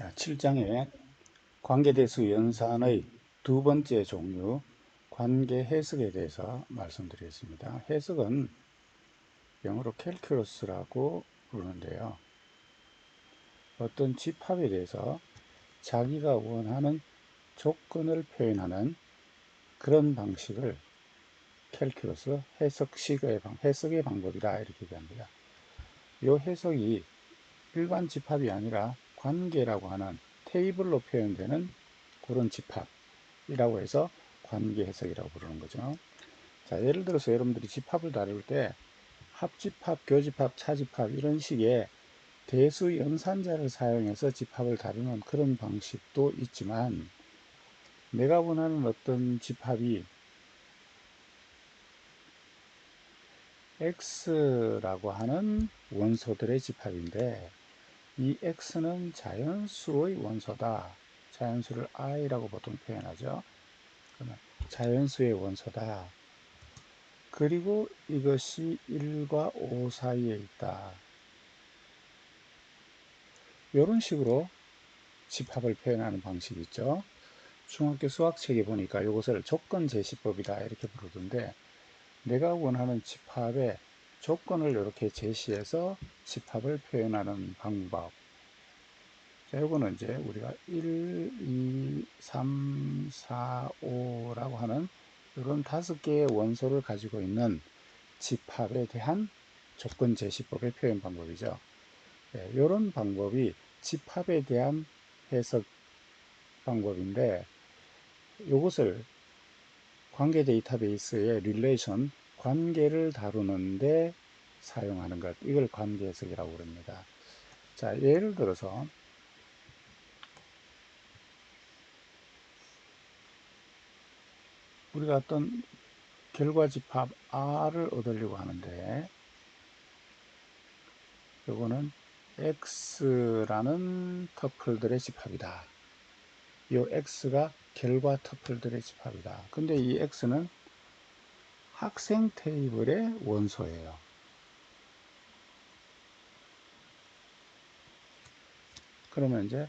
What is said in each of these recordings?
7장의 관계대수 연산의 두 번째 종류, 관계 해석에 대해서 말씀드리겠습니다. 해석은 영어로 캘큘러스라고 부르는데요. 어떤 집합에 대해서 자기가 원하는 조건을 표현하는 그런 방식을 캘큘러스 해석의 방법이다 이렇게 얘기합니다. 이 해석이 일반 집합이 아니라 관계라고 하는 테이블로 표현되는 그런 집합이라고 해서 관계 해석이라고 부르는 거죠. 자, 예를 들어서 여러분들이 집합을 다룰 때 합집합, 교집합, 차집합 이런 식의 대수 연산자를 사용해서 집합을 다루는 그런 방식도 있지만, 내가 원하는 어떤 집합이 X라고 하는 원소들의 집합인데, 이 X는 자연수의 원소다. 자연수를 I라고 보통 표현하죠. 그러면 자연수의 원소다. 그리고 이것이 1과 5 사이에 있다. 이런 식으로 집합을 표현하는 방식이 있죠. 중학교 수학책에 보니까 이것을 조건제시법이다 이렇게 부르던데, 내가 원하는 집합의 조건을 이렇게 제시해서 집합을 표현하는 방법. 자, 이거는 이제 우리가 1, 2, 3, 4, 5라고 하는 이런 5개의 원소를 가지고 있는 집합에 대한 조건 제시법의 표현 방법이죠. 네, 이런 방법이 집합에 대한 해석 방법인데, 이것을 관계 데이터베이스의 릴레이션, 관계를 다루는데 사용하는 것, 이걸 관계 해석이라고 부릅니다. 자, 예를 들어서 우리가 어떤 결과 집합 R을 얻으려고 하는데, 이거는 X라는 터플들의 집합이다. 이 X가 결과 터플들의 집합이다. 근데 이 X는 학생 테이블의 원소예요. 그러면 이제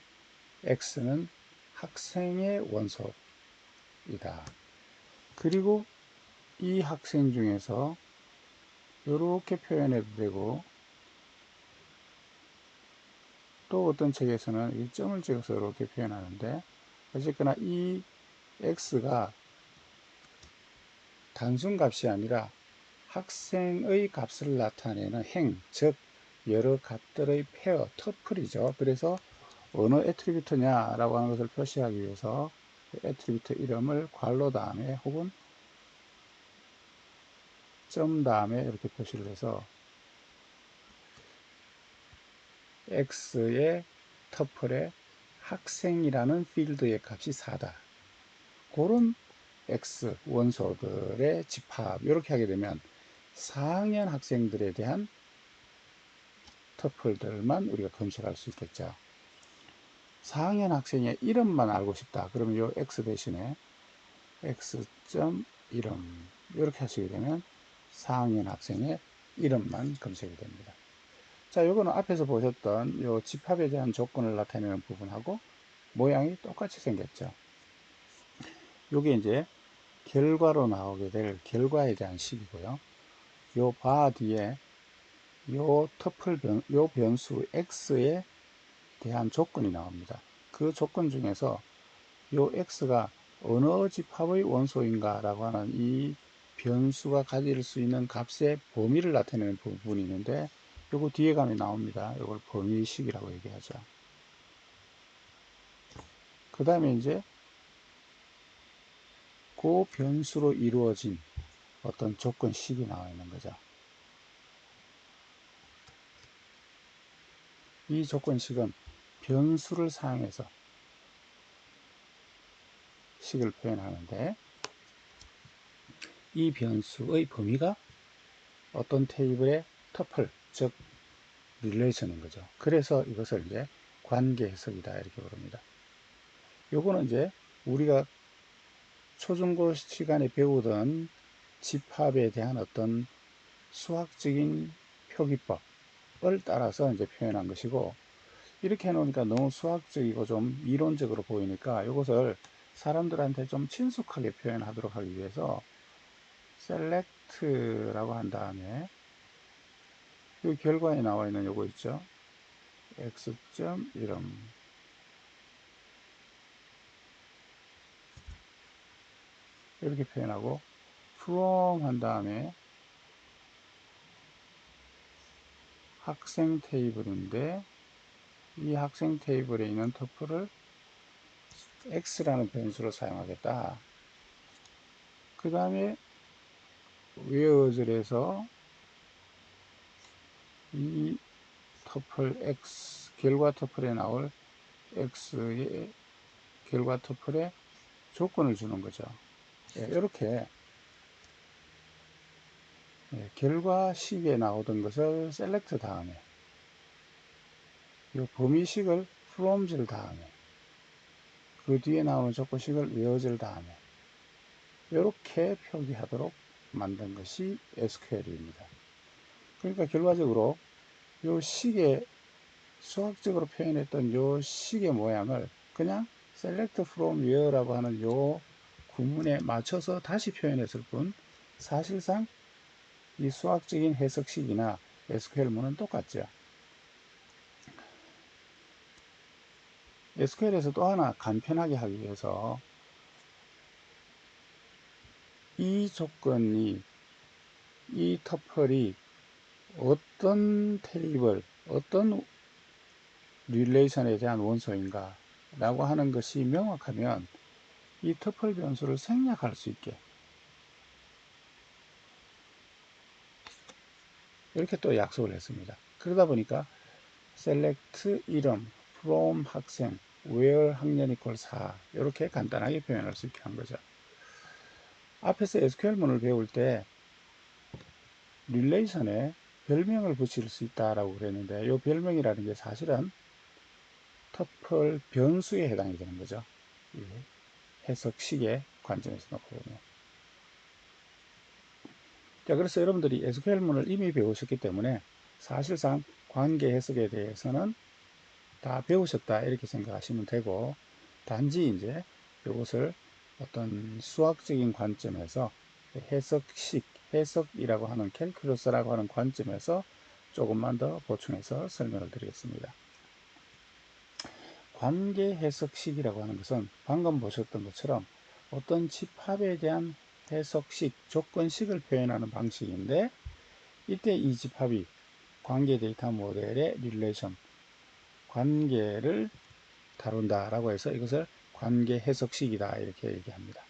X는 학생의 원소이다. 그리고 이 학생 중에서 이렇게 표현해도 되고, 또 어떤 책에서는 이 점을 찍어서 이렇게 표현하는데, 어쨌거나 이 X가 단순값이 아니라 학생의 값을 나타내는 행, 즉 여러 값들의 페어, 터플이죠. 그래서 어느 애트리뷰트냐라고 하는 것을 표시하기 위해서 애트리뷰트 이름을 괄호 다음에 혹은 점 다음에 이렇게 표시를 해서 X의 터플에 학생이라는 필드의 값이 4다. 그런 X 원소들의 집합, 이렇게 하게 되면 4학년 학생들에 대한 터플들만 우리가 검색할 수 있겠죠. 4학년 학생의 이름만 알고 싶다. 그러면 이 X 대신에 X.이름 이렇게 하시게 되면 4학년 학생의 이름만 검색이 됩니다. 자, 요거는 앞에서 보셨던 요 집합에 대한 조건을 나타내는 부분하고 모양이 똑같이 생겼죠. 요게 이제 결과로 나오게 될 결과에 대한 식이고요. 요 바디에 요 요 변수 x에 대한 조건이 나옵니다. 그 조건 중에서 요 x가 어느 집합의 원소인가 라고 하는 이 변수가 가질 수 있는 값의 범위를 나타내는 부분이 있는데, 요거 뒤에 가면 나옵니다. 요걸 범위식이라고 얘기하죠. 그 다음에 이제 그 변수로 이루어진 어떤 조건식이 나와 있는 거죠. 이 조건식은 변수를 사용해서 식을 표현하는데, 이 변수의 범위가 어떤 테이블의 터플, 즉 릴레이션인 거죠. 그래서 이것을 이제 관계 해석이다 이렇게 부릅니다. 요거는 이제 우리가 초중고 시간에 배우던 집합에 대한 어떤 수학적인 표기법을 따라서 이제 표현한 것이고, 이렇게 해놓으니까 너무 수학적이고 좀 이론적으로 보이니까 이것을 사람들한테 좀 친숙하게 표현하도록 하기 위해서 select라고 한 다음에 이 결과에 나와 있는 요거 있죠. x.이름 이렇게 표현하고 from 한 다음에 학생 테이블인데 이 학생 테이블에 있는 터플을 x라는 변수로 사용하겠다. 그 다음에 whereas에서 이 터플 x 결과 터플에 나올 x의 결과 터플에 조건을 주는 거죠. 이렇게 결과식에 나오던 것을 select 다음에 이 범위식을 from줄 다음에 그 뒤에 나오는 조건식을 where줄 다음에 이렇게 표기하도록 만든 것이 SQL입니다. 그러니까 결과적으로 이 식의 수학적으로 표현했던 이 식의 모양을 그냥 select from where라고 하는 이 구문에 맞춰서 다시 표현했을 뿐 사실상 이 수학적인 해석식이나 SQL문은 똑같죠. SQL에서 또 하나 간편하게 하기 위해서 이 조건이 이 터플이 어떤 테이블, 어떤 릴레이션에 대한 원소인가 라고 하는 것이 명확하면 이 터플 변수를 생략할 수 있게 이렇게 또 약속을 했습니다. 그러다 보니까 select 이름, from 학생, where 학년 이퀄 4 이렇게 간단하게 표현할 수 있게 한 거죠. 앞에서 SQL문을 배울 때 릴레이션에 별명을 붙일 수 있다라고 그랬는데 이 별명이라는 게 사실은 터플 변수에 해당이 되는 거죠. 해석식의 관점에서 놓고 보면. 자, 그래서 여러분들이 SQL문을 이미 배우셨기 때문에 사실상 관계 해석에 대해서는 다 배우셨다 이렇게 생각하시면 되고 단지 이제 이것을 어떤 수학적인 관점에서 해석식, 해석이라고 하는 캘큘러스라고 하는 관점에서 조금만 더 보충해서 설명을 드리겠습니다. 관계 해석식이라고 하는 것은 방금 보셨던 것처럼 어떤 집합에 대한 해석식, 조건식을 표현하는 방식인데 이때 이 집합이 관계 데이터 모델의 릴레이션, 관계를 다룬다라고 해서 이것을 관계 해석식이다 이렇게 얘기합니다.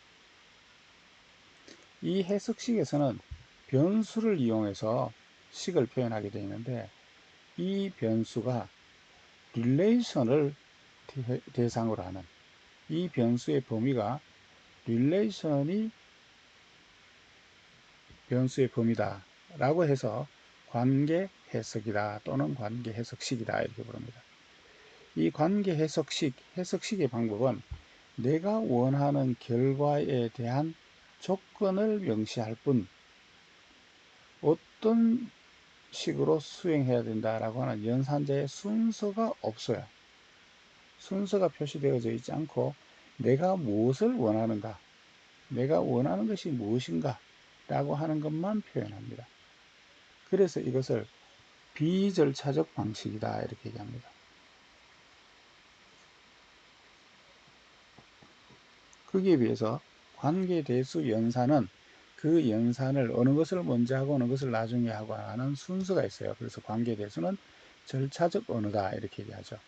이 해석식에서는 변수를 이용해서 식을 표현하게 되어 있는데 이 변수가 릴레이션을 대상으로 하는 이 변수의 범위가 릴레이션이 변수의 범위다 라고 해서 관계 해석이다 또는 관계 해석식이다 이렇게 부릅니다. 이 관계 해석식, 해석식의 방법은 내가 원하는 결과에 대한 조건을 명시할 뿐 어떤 식으로 수행해야 된다라고 하는 연산자의 순서가 없어요. 순서가 표시되어져 있지 않고 내가 무엇을 원하는가, 내가 원하는 것이 무엇인가 라고 하는 것만 표현합니다. 그래서 이것을 비절차적 방식이다 이렇게 얘기합니다. 거기에 비해서 관계대수 연산은 그 연산을 어느 것을 먼저 하고 어느 것을 나중에 하고 하는 순서가 있어요. 그래서 관계대수는 절차적 언어다 이렇게 얘기하죠.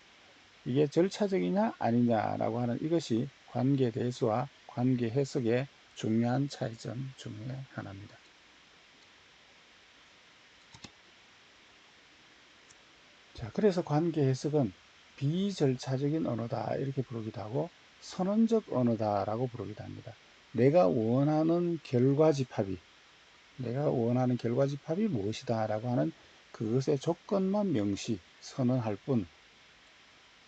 이게 절차적이냐 아니냐라고 하는 이것이 관계대수와 관계해석의 중요한 차이점 중에 하나입니다. 자, 그래서 관계해석은 비절차적인 언어다 이렇게 부르기도 하고 선언적 언어다라고 부르기도 합니다. 내가 원하는 결과집합이 무엇이다 라고 하는 그것의 조건만 명시 선언할 뿐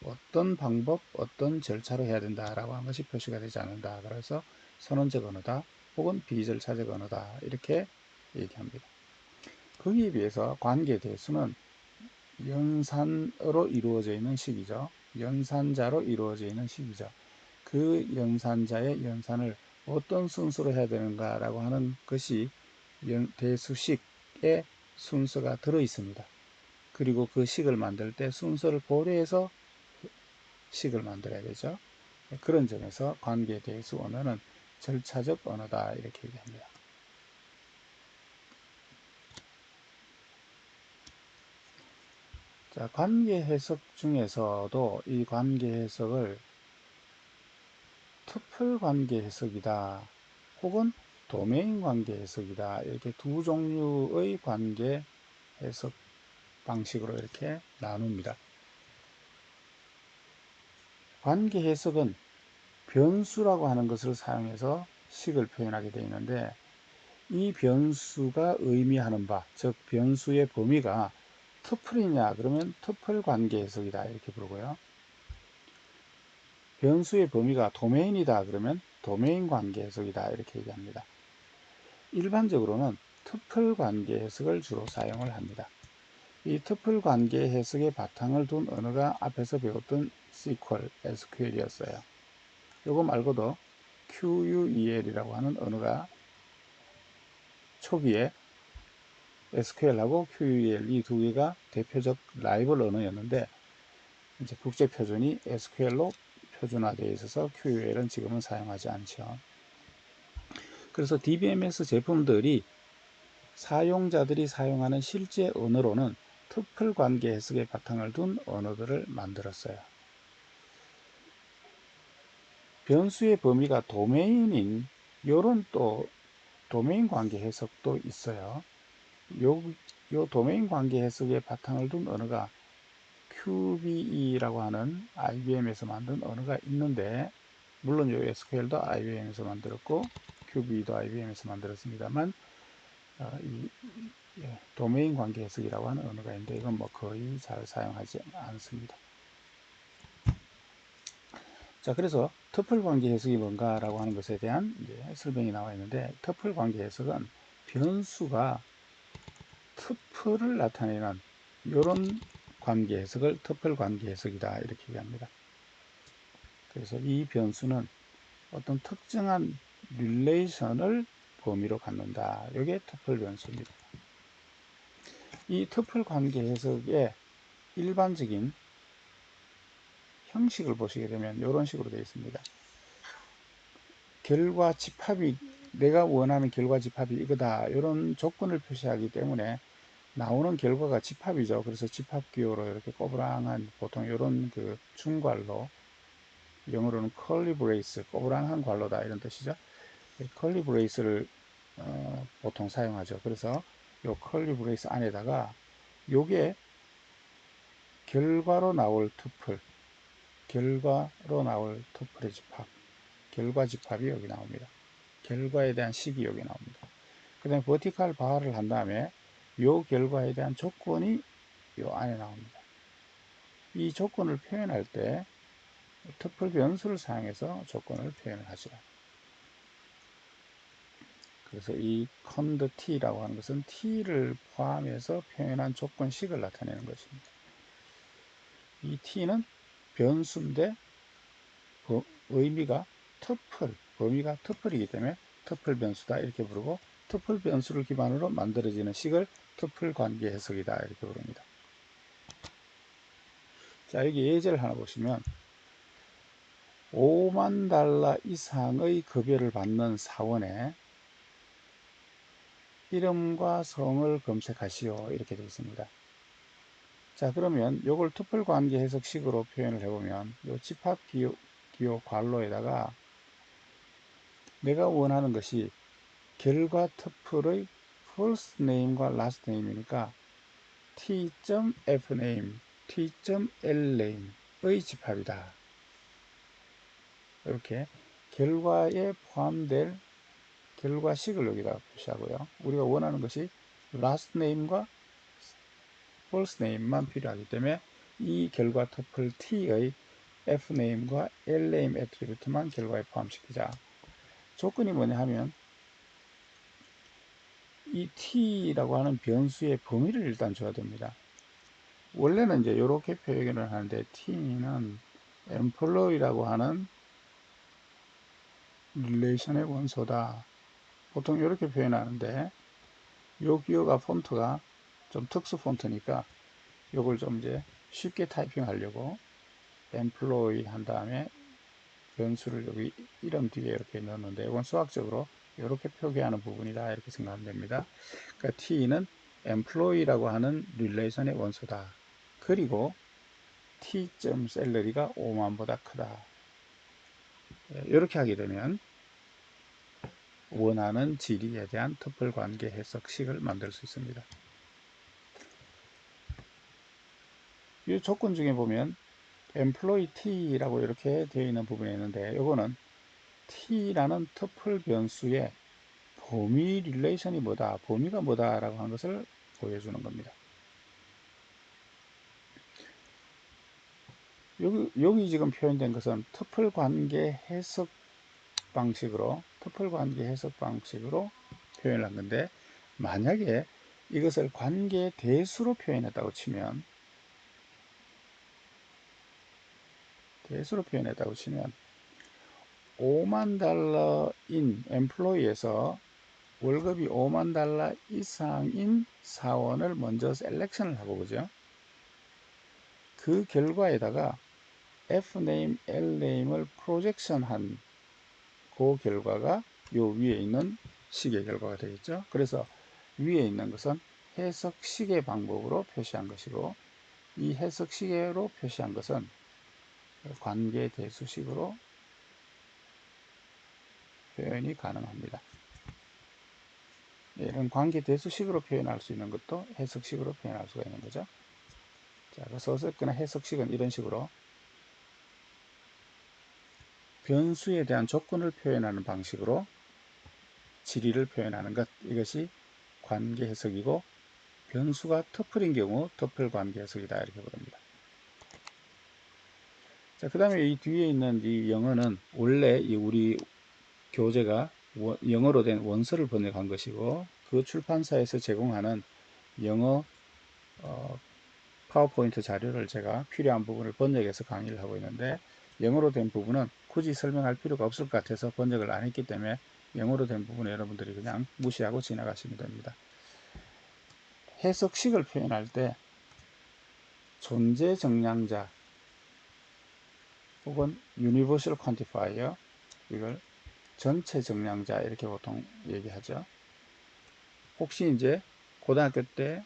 어떤 방법, 어떤 절차로 해야 된다라고 하는 것이 표시가 되지 않는다. 그래서 선언적 언어다 혹은 비절차적 언어다 이렇게 얘기합니다. 거기에 비해서 관계대수는 연산으로 이루어져 있는 식이죠. 연산자로 이루어져 있는 식이죠. 그 연산자의 연산을 어떤 순서로 해야 되는가라고 하는 것이 대수식의 순서가 들어 있습니다. 그리고 그 식을 만들 때 순서를 고려해서 식을 만들어야 되죠. 그런 점에서 관계대수 언어는 절차적 언어다 이렇게 얘기합니다. 자, 관계 해석 중에서도 이 관계 해석을 투플 관계 해석이다 혹은 도메인 관계 해석이다 이렇게 두 종류의 관계 해석 방식으로 이렇게 나눕니다. 관계 해석은 변수라고 하는 것을 사용해서 식을 표현하게 되어 있는데 이 변수가 의미하는 바, 즉 변수의 범위가 투플이냐 그러면 투플 관계 해석이다 이렇게 부르고요. 변수의 범위가 도메인이다 그러면 도메인 관계 해석이다 이렇게 얘기합니다. 일반적으로는 투플 관계 해석을 주로 사용을 합니다. 이 투플 관계 해석의 바탕을 둔 언어가 앞에서 배웠던 SQL이었어요. 이거 말고도 QUEL이라고 하는 언어가 초기에 SQL하고 QUEL 이 두 개가 대표적 라이벌 언어였는데 이제 국제 표준이 SQL로 표준화되어 있어서 QUL은 지금은 사용하지 않죠. 그래서 DBMS 제품들이 사용자들이 사용하는 실제 언어로는 투플 관계 해석의 바탕을 둔 언어들을 만들었어요. 변수의 범위가 도메인인 요런 또 도메인 관계 해석도 있어요. 요 도메인 관계 해석의 바탕을 둔 언어가 QBE라고 하는 IBM에서 만든 언어가 있는데 물론 요 SQL도 IBM에서 만들었고 QBE도 IBM에서 만들었습니다만 이 도메인 관계 해석이라고 하는 언어가 있는데 이건 뭐 거의 잘 사용하지 않습니다. 자, 그래서 터플 관계 해석이 뭔가라고 하는 것에 대한 이제 설명이 나와 있는데 터플 관계 해석은 변수가 터플을 나타내는 이런 관계 해석을 터플 관계 해석이다 이렇게 얘기합니다. 그래서 이 변수는 어떤 특정한 릴레이션을 범위로 갖는다. 이게 터플 변수입니다. 이 터플 관계 해석의 일반적인 형식을 보시게 되면 이런 식으로 되어 있습니다. 결과 집합이 내가 원하는 결과 집합이 이거다 이런 조건을 표시하기 때문에 나오는 결과가 집합이죠. 그래서 집합 기호로 이렇게 꼬부랑한 보통 이런 그 중괄로 영어로는 컬리 브레이스 꼬부랑한 괄로다 이런 뜻이죠. 컬리 브레이스를 보통 사용하죠. 그래서 이 컬리 브레이스 안에다가 요게 결과로 나올 투플 결과로 나올 투플의 집합 결과 집합이 여기 나옵니다. 결과에 대한 식이 여기 나옵니다. 그 다음에 버티컬 바를 한 다음에 요 결과에 대한 조건이 요 안에 나옵니다. 이 조건을 표현할 때 투플 변수를 사용해서 조건을 표현을 하죠. 그래서 이 const t라고 하는 것은 t를 포함해서 표현한 조건식을 나타내는 것입니다. 이 t는 변수인데 의미가 투플, 범위가 투플이기 때문에 투플 변수다 이렇게 부르고 투플 변수를 기반으로 만들어지는 식을 투플 관계 해석이다 이렇게 부릅니다. 자, 여기 예제를 하나 보시면 $50,000 이상의 급여를 받는 사원의 이름과 성을 검색하시오 이렇게 되어 있습니다. 자, 그러면 요걸 투플 관계 해석식으로 표현을 해보면 요 집합 기호 괄호에다가 내가 원하는 것이 결과 투플의 first name과 last name이니까 t.fname, t.lname의 집합이다. 이렇게 결과에 포함될 결과식을 여기다 표시하고요. 우리가 원하는 것이 last name과 first name만 필요하기 때문에 이 결과 투플 t의 fname과 lname 애트리뷰트만 결과에 포함시키자. 조건이 뭐냐 하면 이 t라고 하는 변수의 범위를 일단 줘야 됩니다. 원래는 이제 이렇게 표현을 하는데 t는 employee라고 하는 릴레이션의 원소다. 보통 이렇게 표현하는데 요 기호가 폰트가 좀 특수 폰트니까 요걸 좀 이제 쉽게 타이핑 하려고 employee 한 다음에 변수를 여기 이름 뒤에 이렇게 넣었는데 이건 수학적으로 이렇게 표기하는 부분이다 이렇게 생각하면 됩니다. 그러니까 t는 employee라고 하는 릴레이션의 원소다. 그리고 t.salary가 5만보다 크다. 이렇게 하게 되면 원하는 질의에 대한 터플 관계 해석식을 만들 수 있습니다. 이 조건 중에 보면 employee t라고 이렇게 되어 있는 부분이 있는데 이거는 t라는 터플 변수의 범위 릴레이션이 뭐다, 범위가 뭐다라고 하는 것을 보여주는 겁니다. 여기 지금 표현된 것은 터플 관계 해석 방식으로 표현을 한 건데, 만약에 이것을 관계 대수로 표현했다고 치면 5만 달러인 엠플로이에서 월급이 5만 달러 이상인 사원을 먼저 셀렉션을 하고, 그죠? 그 결과에다가 F네임, L네임을 프로젝션 한 그 결과가 요 위에 있는 식의 결과가 되겠죠. 그래서 위에 있는 것은 해석식의 방법으로 표시한 것이고, 이 해석식으로 표시한 것은 관계대수식으로 표현이 가능합니다. 이런 관계대수식으로 표현할 수 있는 것도 해석식으로 표현할 수가 있는 거죠. 자, 그래서 어쨌거나 해석식은 이런 식으로 변수에 대한 조건을 표현하는 방식으로 질의를 표현하는 것, 이것이 관계 해석이고, 변수가 터플인 경우 터플 관계 해석이다 이렇게 부릅니다. 자, 그 다음에 이 뒤에 있는 이 영어는 원래 우리 교재가 영어로 된 원서를 번역한 것이고, 그 출판사에서 제공하는 영어 파워포인트 자료를 제가 필요한 부분을 번역해서 강의를 하고 있는데, 영어로 된 부분은 굳이 설명할 필요가 없을 것 같아서 번역을 안 했기 때문에 영어로 된 부분은 여러분들이 그냥 무시하고 지나가시면 됩니다. 해석식을 표현할 때 존재 정량자 혹은 유니버셜 퀀티파이어, 이걸 전체 정량자 이렇게 보통 얘기하죠. 혹시 이제 고등학교 때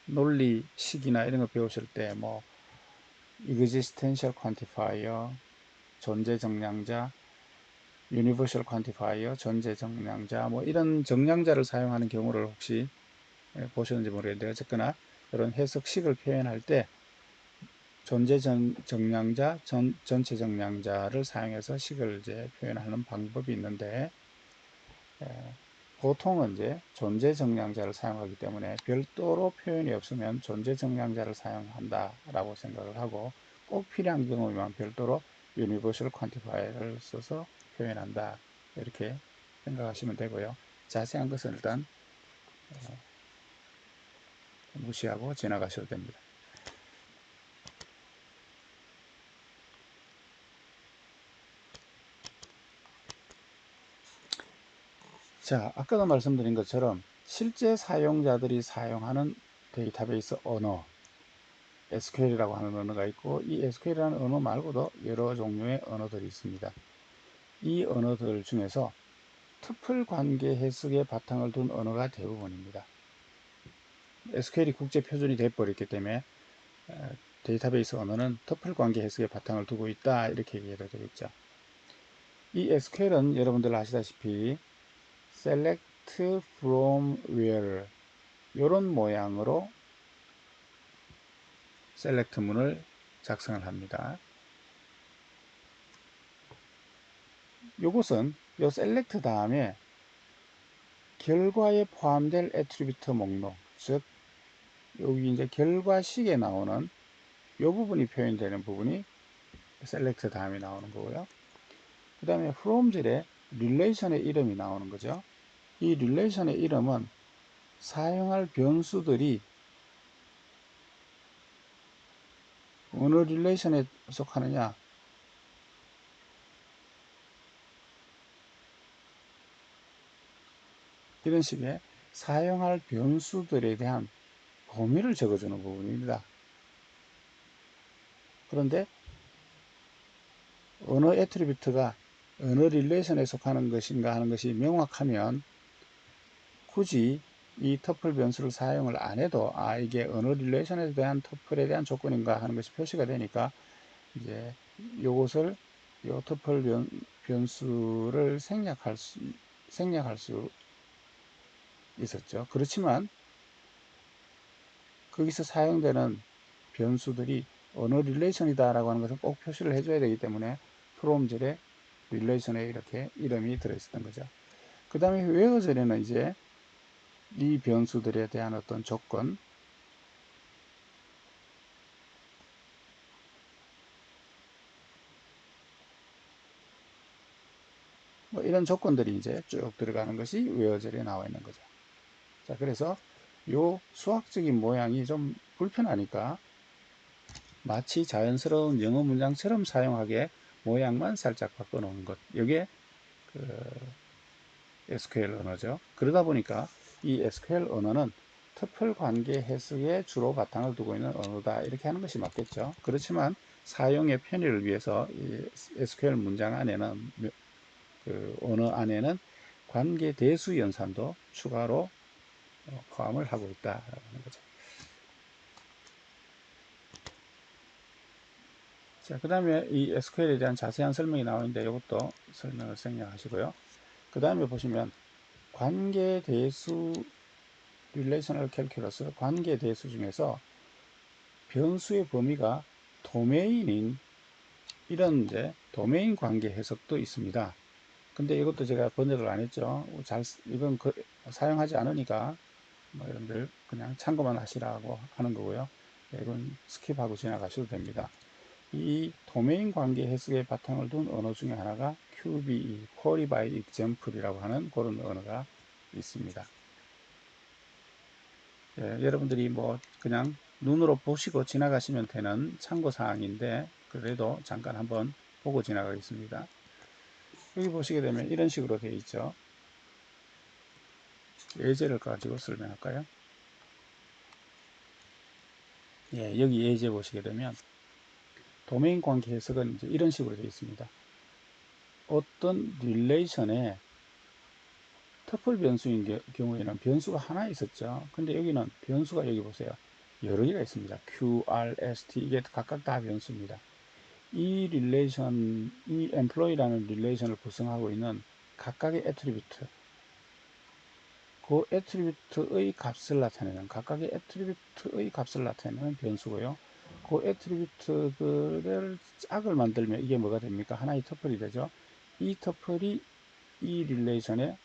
논리식이나 이런 거 배우실 때 뭐 existential quantifier, 존재 정량자, universal quantifier, 전체 정량자, 뭐 이런 정량자를 사용하는 경우를 혹시 보셨는지 모르겠는데, 어쨌거나 이런 해석식을 표현할 때 존재 정량자, 전체 정량자를 사용해서 식을 이제 표현하는 방법이 있는데, 보통은 이제 존재 정량자를 사용하기 때문에 별도로 표현이 없으면 존재 정량자를 사용한다 라고 생각을 하고, 꼭 필요한 경우에만 별도로 유니버셜 퀀티파이어를 써서 표현한다 이렇게 생각하시면 되고요. 자세한 것은 일단 무시하고 지나가셔도 됩니다. 자, 아까도 말씀드린 것처럼 실제 사용자들이 사용하는 데이터베이스 언어, SQL이라고 하는 언어가 있고, 이 SQL이라는 언어 말고도 여러 종류의 언어들이 있습니다. 이 언어들 중에서 투플 관계 해석의 바탕을 둔 언어가 대부분입니다. SQL이 국제 표준이 되어버렸기 때문에 데이터베이스 언어는 투플 관계 해석의 바탕을 두고 있다 이렇게 얘기해도 되겠죠. 이 SQL은 여러분들 아시다시피 select from where 이런 모양으로 select 문을 작성을 합니다. 이것은 이 select 다음에 결과에 포함될 애트리뷰트 목록, 즉 여기 이제 결과식에 나오는 이 부분이 표현되는 부분이 select 다음에 나오는 거고요. 그 다음에 from질에 relation의 이름이 나오는 거죠. 이 relation의 이름은 사용할 변수들이 어느 릴레이션에 속하느냐, 이런 식의 사용할 변수들에 대한 범위를 적어주는 부분입니다. 그런데 어느 애트리뷰트가 어느 릴레이션에 속하는 것인가 하는 것이 명확하면 굳이 이 터플 변수를 사용을 안 해도 이게 어느 릴레이션에 대한 터플에 대한 조건인가 하는 것이 표시가 되니까 이제 요것을 요 터플 변수를 생략할 수 있었죠. 그렇지만 거기서 사용되는 변수들이 어느 릴레이션이다 라고 하는 것을 꼭 표시를 해줘야 되기 때문에 프롬젤에 릴레이션에 이렇게 이름이 들어있었던 거죠. 그 다음에 웨어젤에는 이제 이 변수들에 대한 어떤 조건, 뭐 이런 조건들이 이제 쭉 들어가는 것이 웨어젤에 나와 있는 거죠. 자, 그래서 요 수학적인 모양이 좀 불편하니까 마치 자연스러운 영어 문장처럼 사용하게 모양만 살짝 바꿔 놓은 것. 이게 그 SQL 언어죠. 그러다 보니까 이 SQL 언어는 터플 관계 해석에 주로 바탕을 두고 있는 언어다. 이렇게 하는 것이 맞겠죠. 그렇지만 사용의 편의를 위해서 이 SQL 문장 안에는 그 언어 안에는 관계 대수 연산도 추가로 포함을 하고 있다라고 하는 거죠. 자, 그 다음에 이 SQL에 대한 자세한 설명이 나오는데 이것도 설명을 생략하시고요. 그 다음에 보시면 관계 대수 릴레이셔널 캘큘러스 관계 대수 중에서 변수의 범위가 도메인인 이런 이제 도메인 관계 해석도 있습니다. 근데 이것도 제가 번역을 안 했죠. 이건 사용하지 않으니까 뭐 여러분들 그냥 참고만 하시라고 하는 거고요. 이건 스킵하고 지나가셔도 됩니다. 이 도메인 관계 해석에 바탕을 둔 언어 중에 하나가 QBE, Query by Example이라고 하는 그런 언어가 있습니다. 여러분들이 뭐 그냥 눈으로 보시고 지나가시면 되는 참고 사항인데 그래도 잠깐 한번 보고 지나가겠습니다. 여기 보시게 되면 이런 식으로 되어 있죠. 예제를 가지고 설명할까요? 예, 여기 예제 보시게 되면 도메인 관계 해석은 이제 이런 식으로 되어 있습니다. 어떤 릴레이션에 터플 변수인 경우에는 변수가 하나 있었죠. 근데 여기는 변수가 여기 보세요. 여러 개가 있습니다. Q, R, S, T 이게 각각 다 변수입니다. 이 릴레이션, 이 employee라는 릴레이션을 구성하고 있는 각각의 애트리뷰트, 그 애트리뷰트의 값을 나타내는 각각의 애트리뷰트의 값을 나타내는 변수고요. 그 애트리뷰트들을 짝을 만들면 이게 뭐가 됩니까? 하나의 터플이 되죠. 이 터플이 이 릴레이션의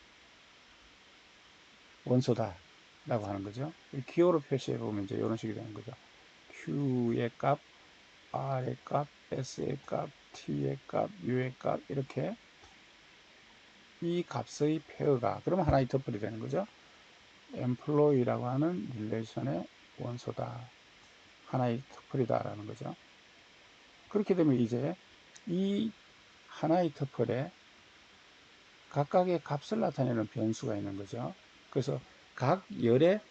원소다 라고 하는 거죠. 기호로 표시해 보면 이제 이런 식이 되는 거죠. Q의 값, R의 값, S의 값, T의 값, U의 값 이렇게 이 값의 페어가 그러면 하나의 터플이 되는 거죠. employee라고 하는 릴레이션의 원소다. 하나의 터플이다라는 거죠. 그렇게 되면 이제 이 하나의 터플에 각각의 값을 나타내는 변수가 있는 거죠. 그래서 각 열의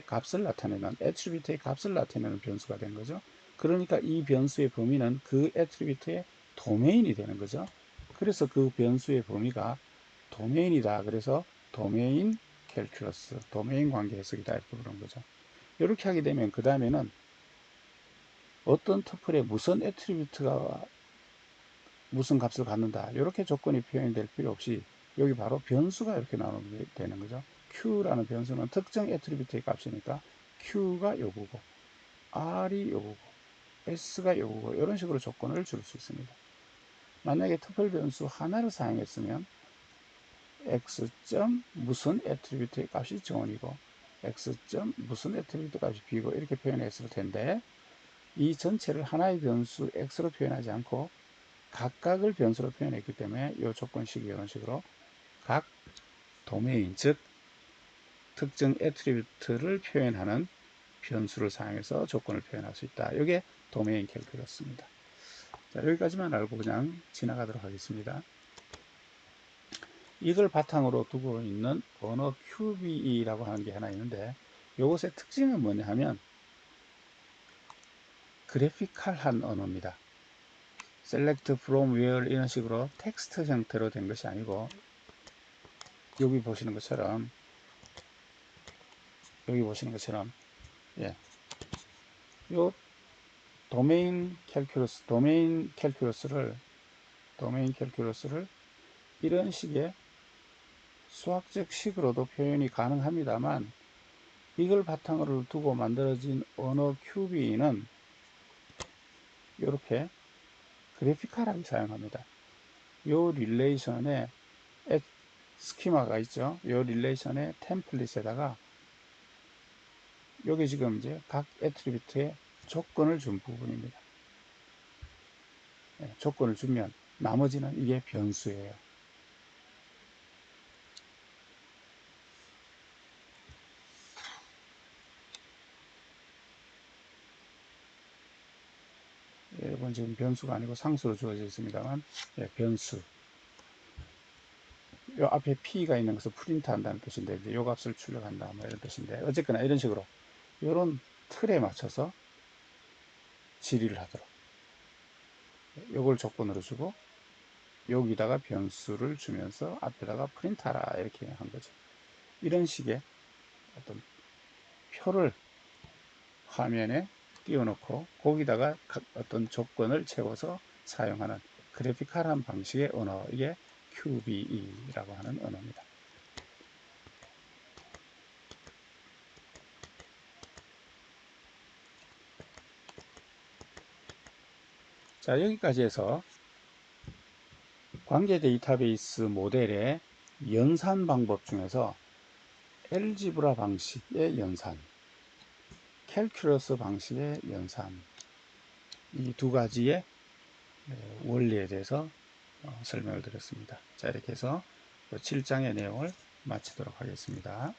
값을 나타내는 애트리뷰트의 값을 나타내는 변수가 된 거죠. 그러니까 이 변수의 범위는 그 애트리뷰트의 도메인이 되는 거죠. 그래서 그 변수의 범위가 도메인이다. 그래서 도메인 캘큘러스, 도메인 관계 해석이다. 이렇게 부르는 거죠. 이렇게 하게 되면 그 다음에는 어떤 터플에 무슨 애트리뷰트가 무슨 값을 갖는다. 이렇게 조건이 표현될 필요 없이 여기 바로 변수가 이렇게 나오게 되는 거죠. Q라는 변수는 특정 애트리뷰트의 값이니까 Q가 요구고 R이 요구고 S가 요구고 이런 식으로 조건을 줄 수 있습니다. 만약에 터플 변수 하나를 사용했으면 x. 무슨 애트리뷰트의 값이 정원이고 x. 무슨 애트리뷰트 값이 b고 이렇게 표현했을 텐데 이 전체를 하나의 변수 x로 표현하지 않고 각각을 변수로 표현했기 때문에 이 조건식이 이런 식으로 각 도메인 즉 특정 애트리뷰트를 표현하는 변수를 사용해서 조건을 표현할 수 있다. 이게 도메인 캘큘러스입니다. 자, 여기까지만 알고 그냥 지나가도록 하겠습니다. 이걸 바탕으로 두고 있는 언어 QBE라고 하는 게 하나 있는데, 이것의 특징은 뭐냐 하면 그래피컬한 언어입니다. select from where 이런 식으로 텍스트 형태로 된 것이 아니고, 여기 보시는 것처럼 예, 요 도메인 캘큘러스를 이런 식의 수학적 식으로도 표현이 가능합니다만, 이걸 바탕으로 두고 만들어진 언어 QB는 이렇게 그래피컬하게 사용합니다. 요 릴레이션에 스키마가 있죠. 요 릴레이션의 템플릿에다가 여기 지금 이제 각 애트리뷰트에 조건을 준 부분입니다. 조건을 주면 나머지는 이게 변수예요. 이건 지금 변수가 아니고 상수로 주어져 있습니다만, 변수. 요 앞에 P가 있는 것을 프린트 한다는 뜻인데, 이제 요 값을 출력한다, 뭐 이런 뜻인데, 어쨌거나 이런 식으로, 요런 틀에 맞춰서 질의를 하도록. 요걸 조건으로 주고, 여기다가 변수를 주면서 앞에다가 프린트하라, 이렇게 한 거죠. 이런 식의 어떤 표를 화면에 띄워놓고, 거기다가 어떤 조건을 채워서 사용하는 그래피컬한 방식의 언어, 이게 QBE라고 하는 언어입니다. 자, 여기까지 해서 관계 데이터베이스 모델의 연산 방법 중에서 엘지브라 방식의 연산, 캘큘러스 방식의 연산, 이 두 가지의 원리에 대해서 설명을 드렸습니다. 자, 이렇게 해서 7장의 내용을 마치도록 하겠습니다.